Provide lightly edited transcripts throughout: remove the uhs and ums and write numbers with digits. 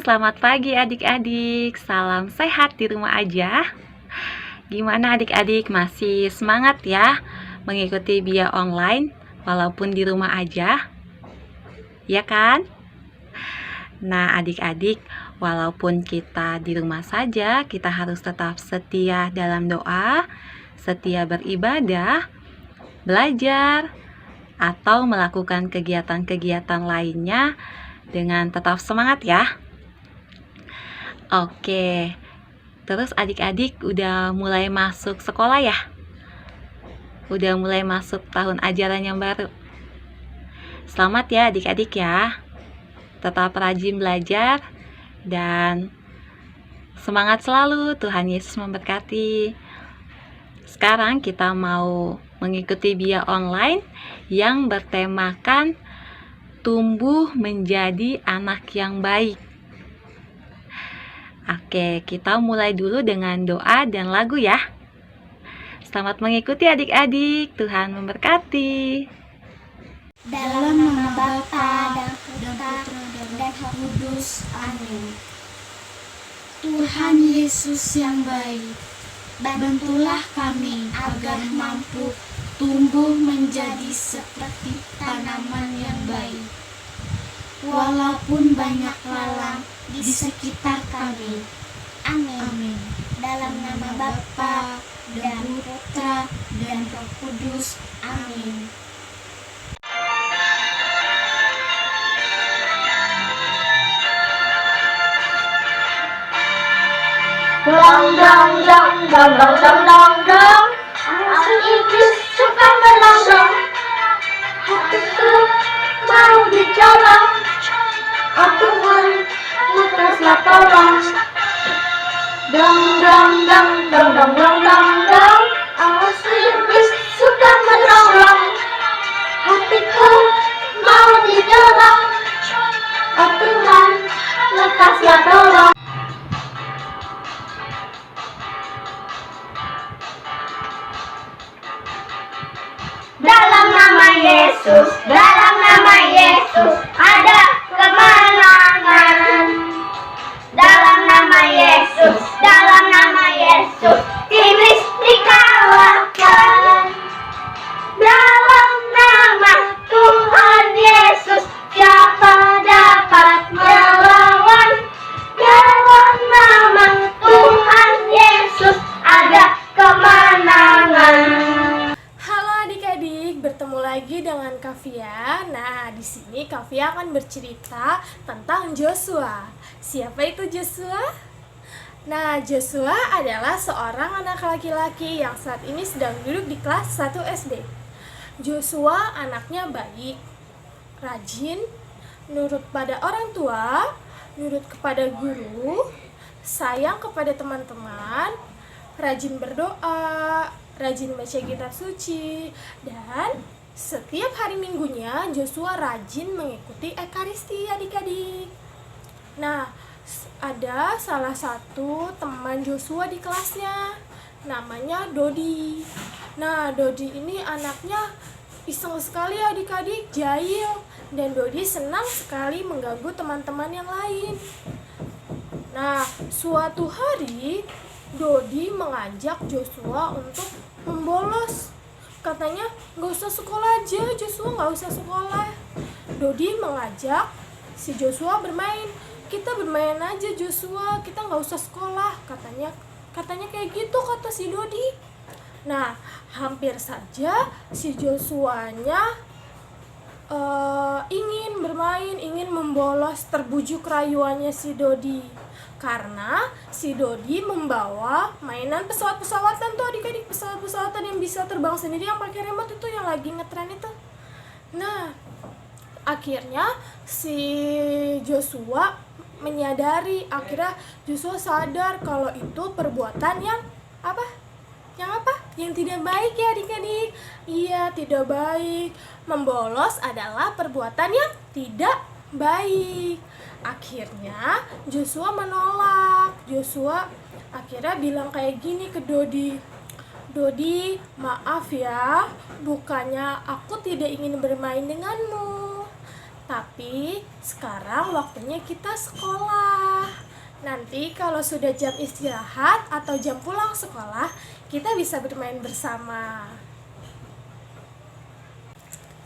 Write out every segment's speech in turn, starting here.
selamat pagi adik-adik. Salam sehat di rumah aja. Gimana adik-adik, masih semangat ya mengikuti Bia online walaupun di rumah aja? Ya kan? Nah adik-adik, walaupun kita di rumah saja, kita harus tetap setia dalam doa, setia beribadah, belajar, atau melakukan kegiatan-kegiatan lainnya dengan tetap semangat ya. Oke, terus adik-adik udah mulai masuk sekolah ya? Udah mulai masuk tahun ajaran yang baru. Selamat ya adik-adik ya. Tetap rajin belajar dan semangat selalu. Tuhan Yesus memberkati. Sekarang kita mau mengikuti Bia online yang bertemakan tumbuh menjadi anak yang baik. Oke, kita mulai dulu dengan doa dan lagu ya. Selamat mengikuti adik-adik. Tuhan memberkati. Dalam nama Bapa dan Putra dan Roh Kudus. Amin. Tuhan Yesus yang baik, bantulah kami agar mampu tumbuh menjadi seperti tanaman yang baik. Walaupun banyak lalang di sekitar kami. Amin. Amin. Dalam nama Bapa dan Putra dan Roh Kudus. Amin. Dong dong dong dong dong dong dong dong. Anak iblis suka melondong. Hatiku mau dicolong. Oh Tuhan, lepaslah tolong. Dong dong dong dong dong dong dong dong. Anak iblis suka melondong. Hatiku mau didorong. Oh Tuhan, lepaslah tolong. Dalam nama Yesus, dalam nama Yesus, ada kemenangan. Dalam nama Yesus, dalam nama Yesus, iblis dikalahkan. Dalam nama Tuhan Yesus, siapa dapat melawan? Dalam nama Tuhan Yesus, ada kemenangan. Bertemu lagi dengan Kavia. Nah, di sini Kavia akan bercerita tentang Joshua. Siapa itu Joshua? Nah, Joshua adalah seorang anak laki-laki yang saat ini sedang duduk di kelas 1 SD. Joshua anaknya baik, rajin, nurut pada orang tua, nurut kepada guru, sayang kepada teman-teman, rajin berdoa, rajin baca kitab suci, dan setiap hari minggunya Joshua rajin mengikuti Ekaristi adik-adik. Nah, ada salah satu teman Joshua di kelasnya, namanya Dodi. Nah, Dodi ini anaknya iseng sekali adik-adik, jahil, dan Dodi senang sekali mengganggu teman-teman yang lain. Nah, suatu hari Dodi mengajak Joshua untuk membolos. Katanya gak usah sekolah aja, Joshua gak usah sekolah. Dodi mengajak si Joshua bermain. Kita bermain aja Joshua, kita gak usah sekolah. Katanya kayak gitu kata si Dodi. Nah, hampir saja si Joshua-nya ingin bermain, ingin membolos, terbujuk rayuannya si Dodi. Karena si Dodi membawa mainan pesawat-pesawatan tuh adik-adik, pesawat-pesawatan yang bisa terbang sendiri yang pakai remote itu yang lagi ngetren itu. Nah, akhirnya si Joshua menyadari, akhirnya Joshua sadar kalau itu perbuatan yang apa? Yang tidak baik ya adik-adik. Iya, tidak baik. Membolos adalah perbuatan yang tidak baik. Akhirnya Joshua menolak. Joshua akhirnya bilang kayak gini ke Dodi. Dodi, maaf ya, bukannya aku tidak ingin bermain denganmu, Tapi sekarang waktunya kita sekolah. Nanti kalau sudah jam istirahat atau jam pulang sekolah, kita bisa bermain bersama.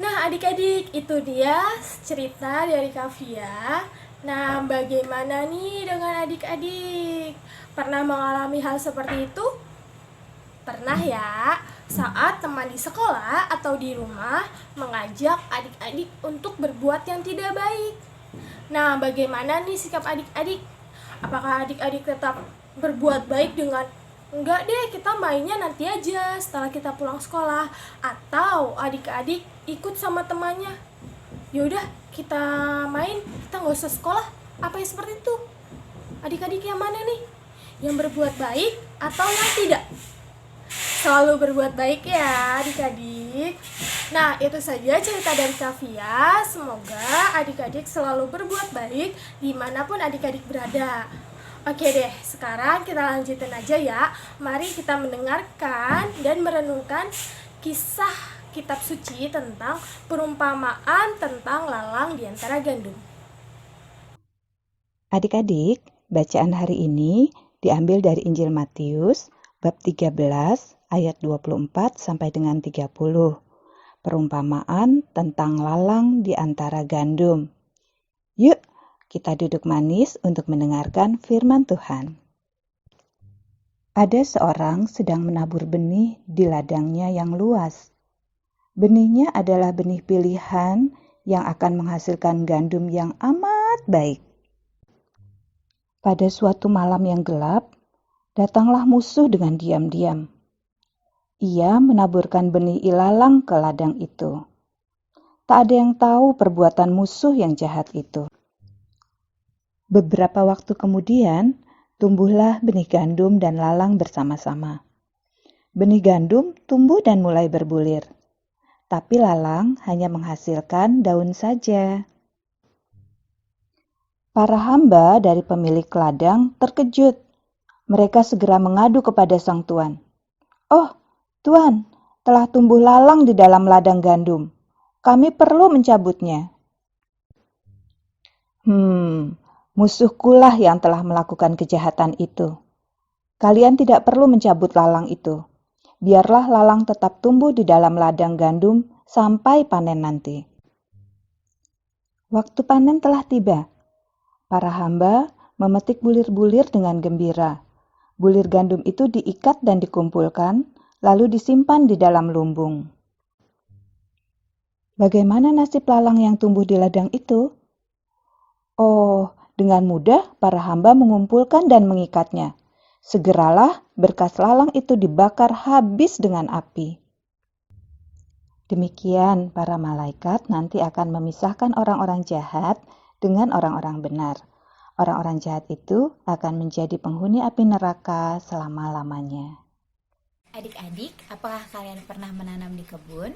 Nah, adik-adik, itu dia cerita dari Kavia. Nah, bagaimana nih dengan adik-adik? Pernah mengalami hal seperti itu? Pernah ya, saat teman di sekolah atau di rumah mengajak adik-adik untuk berbuat yang tidak baik. Nah, bagaimana nih sikap adik-adik? Apakah adik-adik tetap berbuat baik dengan enggak deh, kita mainnya nanti aja setelah kita pulang sekolah, atau adik-adik ikut sama temannya, yaudah kita main, kita nggak usah sekolah, apa yang seperti itu? Adik-adik yang mana nih? Yang berbuat baik atau yang tidak? Selalu berbuat baik ya adik-adik. Nah, itu saja cerita dari Kavia. Semoga adik-adik selalu berbuat baik dimanapun adik-adik berada. Oke deh, sekarang kita lanjutin aja ya. Mari kita mendengarkan dan merenungkan kisah kitab suci tentang perumpamaan tentang lalang di antara gandum. Adik-adik, bacaan hari ini diambil dari Injil Matius bab 13 ayat 24 sampai dengan 30. Perumpamaan tentang lalang di antara gandum. Yuk, kita duduk manis untuk mendengarkan firman Tuhan. Ada seorang sedang menabur benih di ladangnya yang luas. Benihnya adalah benih pilihan yang akan menghasilkan gandum yang amat baik. Pada suatu malam yang gelap, datanglah musuh dengan diam-diam. Ia menaburkan benih ilalang ke ladang itu. Tak ada yang tahu perbuatan musuh yang jahat itu. Beberapa waktu kemudian, tumbuhlah benih gandum dan lalang bersama-sama. Benih gandum tumbuh dan mulai berbulir, tapi lalang hanya menghasilkan daun saja. Para hamba dari pemilik ladang terkejut. Mereka segera mengadu kepada sang tuan. "Oh, Tuan, telah tumbuh lalang di dalam ladang gandum. Kami perlu mencabutnya." Musuhkulah yang telah melakukan kejahatan itu. Kalian tidak perlu mencabut lalang itu. Biarlah lalang tetap tumbuh di dalam ladang gandum sampai panen nanti. Waktu panen telah tiba. Para hamba memetik bulir-bulir dengan gembira. Bulir gandum itu diikat dan dikumpulkan, lalu disimpan di dalam lumbung. Bagaimana nasib lalang yang tumbuh di ladang itu? Oh, dengan mudah para hamba mengumpulkan dan mengikatnya. Segeralah berkas lalang itu dibakar habis dengan api. Demikian para malaikat nanti akan memisahkan orang-orang jahat dengan orang-orang benar. Orang-orang jahat itu akan menjadi penghuni api neraka selama-lamanya. Adik-adik, apakah kalian pernah menanam di kebun?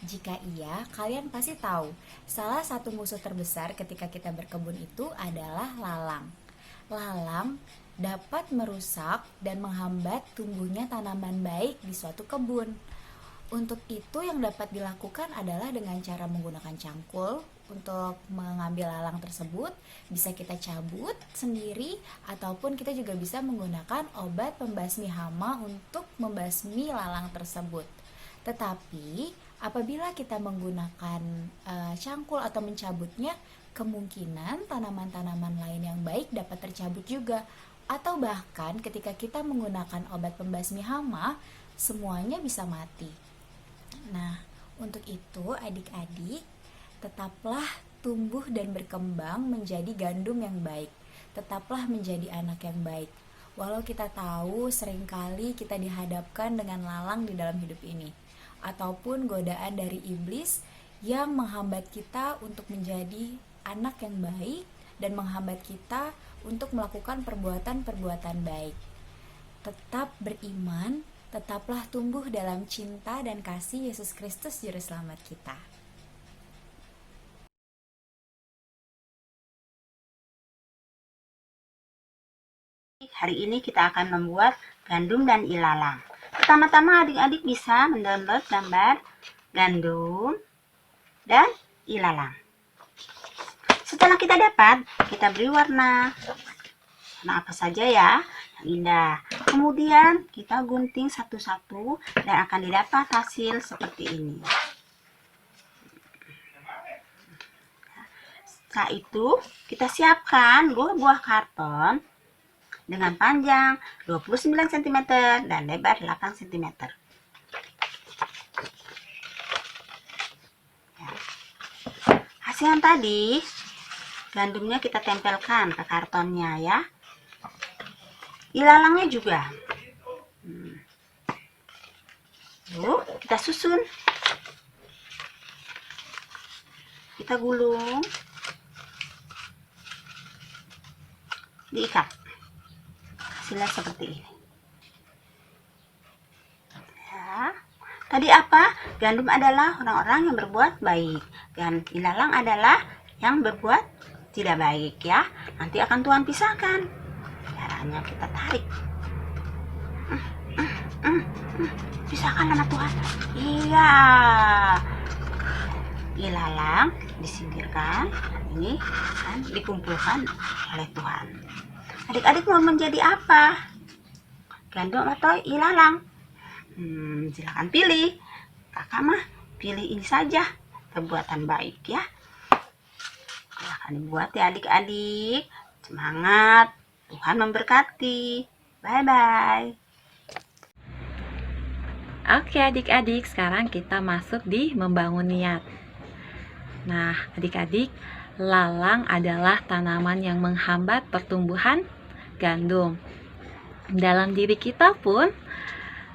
Jika iya, kalian pasti tahu salah satu musuh terbesar ketika kita berkebun itu adalah lalang. Lalang dapat merusak dan menghambat tumbuhnya tanaman baik di suatu kebun. Untuk itu yang dapat dilakukan adalah dengan cara menggunakan cangkul untuk mengambil lalang tersebut. Bisa kita cabut sendiri ataupun kita juga bisa menggunakan obat pembasmi hama untuk membasmi lalang tersebut. Tetapi apabila kita menggunakan cangkul atau mencabutnya, kemungkinan tanaman-tanaman lain yang baik dapat tercabut juga. Atau bahkan ketika kita menggunakan obat pembasmi hama, semuanya bisa mati. Nah, untuk itu adik-adik, tetaplah tumbuh dan berkembang menjadi gandum yang baik. Tetaplah menjadi anak yang baik. Walau kita tahu seringkali kita dihadapkan dengan lalang di dalam hidup ini, ataupun godaan dari iblis yang menghambat kita untuk menjadi anak yang baik dan menghambat kita untuk melakukan perbuatan-perbuatan baik. Tetap beriman, tetaplah tumbuh dalam cinta dan kasih Yesus Kristus Juru Selamat kita. Hari ini kita akan membuat gandum dan ilalang. Pertama-tama adik-adik bisa mendownload gambar gandum dan ilalang. Setelah kita dapat, kita beri warna apa saja ya yang indah. Kemudian kita gunting satu-satu dan akan didapat hasil seperti ini. Setelah itu kita siapkan 2 buah karton dengan panjang 29 cm dan lebar 8 cm. Hasil yang tadi, gandumnya kita tempelkan ke kartonnya ya. Ilalangnya juga. Lalu kita susun. Kita gulung. Diikat. Hasilnya seperti ini. Ya. Tadi apa? Gandum adalah orang-orang yang berbuat baik. Dan ilalang adalah yang berbuat tidak baik ya. Nanti akan Tuhan pisahkan. Caranya kita tarik. Pisahkan sama Tuhan. Iya. Ilalang disingkirkan. Ini kan dikumpulkan oleh Tuhan. Adik-adik mau menjadi apa? Gandum atau ilalang? Silakan pilih. Kakak mah pilih ini saja, perbuatan baik ya. Silahkan dibuat ya adik-adik. Semangat, Tuhan memberkati. Bye-bye. Oke adik-adik, sekarang kita masuk di membangun niat. Nah adik-adik, lalang adalah tanaman yang menghambat pertumbuhan gandum. Dalam diri kita pun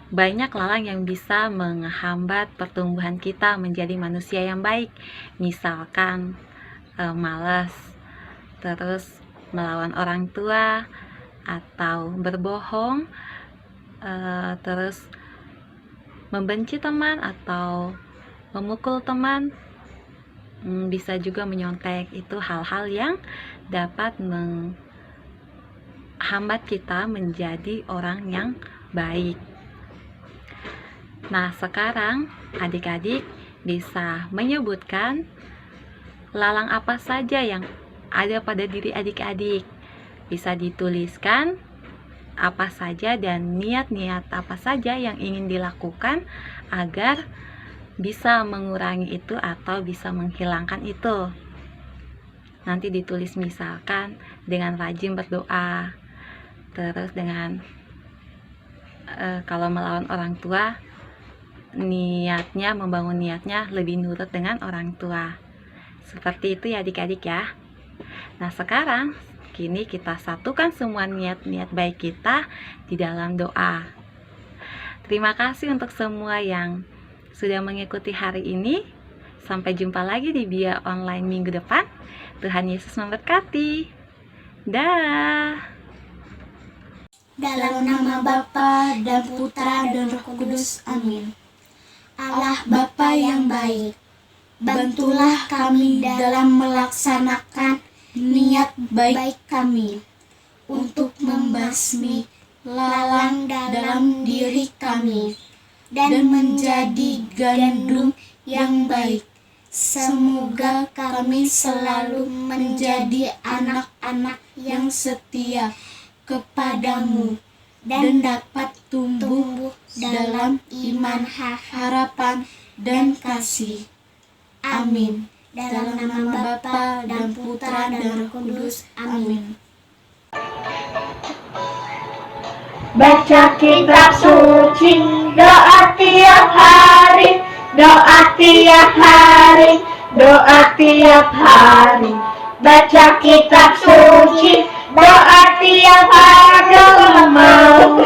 banyak lalang yang bisa menghambat pertumbuhan kita menjadi manusia yang baik. Misalkan malas, terus melawan orang tua, atau berbohong, terus membenci teman atau memukul teman, bisa juga menyontek. Itu hal-hal yang dapat menghambat kita menjadi orang yang baik. Nah, sekarang adik-adik bisa menyebutkan lalang apa saja yang ada pada diri adik-adik. Bisa dituliskan apa saja dan niat-niat apa saja yang ingin dilakukan agar bisa mengurangi itu atau bisa menghilangkan itu. Nanti ditulis misalkan dengan rajin berdoa, terus dengan kalau melawan orang tua, niatnya, membangun niatnya lebih nurut dengan orang tua. Seperti itu ya adik-adik ya. Nah sekarang kini kita satukan semua niat-niat baik kita di dalam doa. Terima kasih untuk semua yang sudah mengikuti hari ini. Sampai jumpa lagi di Bia Online minggu depan. Tuhan Yesus memberkati. Dah. Dalam nama Bapa dan Putra dan Roh Kudus. Amin. Allah Bapa yang baik, bantulah kami dalam melaksanakan niat baik kami untuk membasmi lalang dalam diri kami dan menjadi gandum yang baik. Semoga kami selalu menjadi anak-anak yang setia kepadamu dan dapat tumbuh dalam iman, harapan, dan kasih. Amin. Dalam nama Bapa dan Putra dan Roh Kudus. Amin. Baca kitab suci, doa tiap hari, doa tiap hari, doa tiap hari. Baca kitab suci, doa tiap hari, doa mau